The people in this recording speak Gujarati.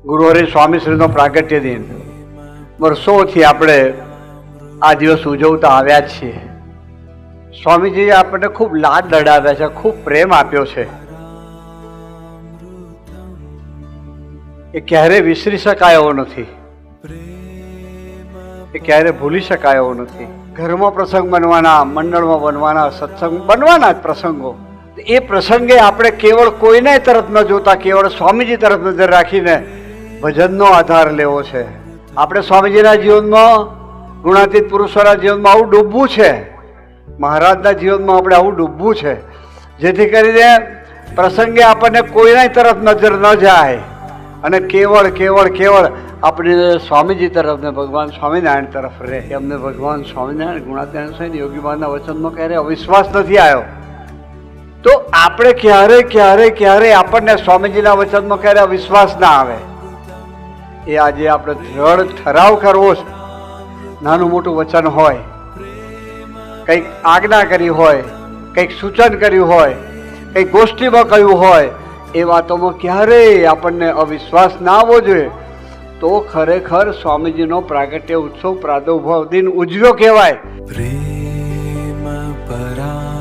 ગુરુહરિ સ્વામીશ્રીનો પ્રાગટ્ય દિન વર્ષોથી આપણે આ દિવસ ઉજવતા આવ્યા જ છીએ. સ્વામીજીએ આપણને ખૂબ લાડ લડાવ્યા છે, ખૂબ પ્રેમ આપ્યો છે. એ ક્યારે વિસરી શકાય એવો નથી, એ ક્યારે ભૂલી શકાય એવો નથી. ઘરમાં પ્રસંગ બનવાના, મંડળમાં બનવાના, સત્સંગ બનવાના જ પ્રસંગો. એ પ્રસંગે આપણે કેવળ કોઈને તરફ ન જોતા, કેવળ સ્વામીજી તરફ નજર રાખીને ભજનનો આધાર લેવો છે. આપણે સ્વામીજીના જીવનમાં, ગુણાતીત પુરુષોના જીવનમાં આવું ડૂબવું છે, મહારાજના જીવનમાં આપણે આવું ડૂબવું છે, જેથી કરીને પ્રસંગે આપણને કોઈના તરફ નજર ન જાય અને કેવળ કેવળ કેવળ આપણે સ્વામીજી તરફ ને ભગવાન સ્વામિનારાયણ તરફ રહે. એમને ભગવાન સ્વામિનારાયણ ગુણાતીતાનંદ સ્વામી યોગી બાબાના વચનમાં ક્યારે અવિશ્વાસ નથી આવ્યો. તો આપણે ક્યારે ક્યારે ક્યારે આપણને સ્વામીજીના વચનમાં ક્યારે અવિશ્વાસ ના આવે, એ આજે આપણે દ્રઢ ઠરાવ કરવો છે. નાનું મોટું વચન હોય, કંઈક આજ્ઞા કરી હોય, કંઈક સૂચન કર્યું હોય, કંઈક ગોષ્ઠીમાં કહ્યું હોય, એ વાતોમાં ક્યારેય આપણને અવિશ્વાસ ના આવવો જોઈએ. તો ખરેખર સ્વામીજીનો પ્રાગટ્ય ઉત્સવ, પ્રાદુર્ભાવ દિન ઉજવ્યો કહેવાય. પ્રેમ પરા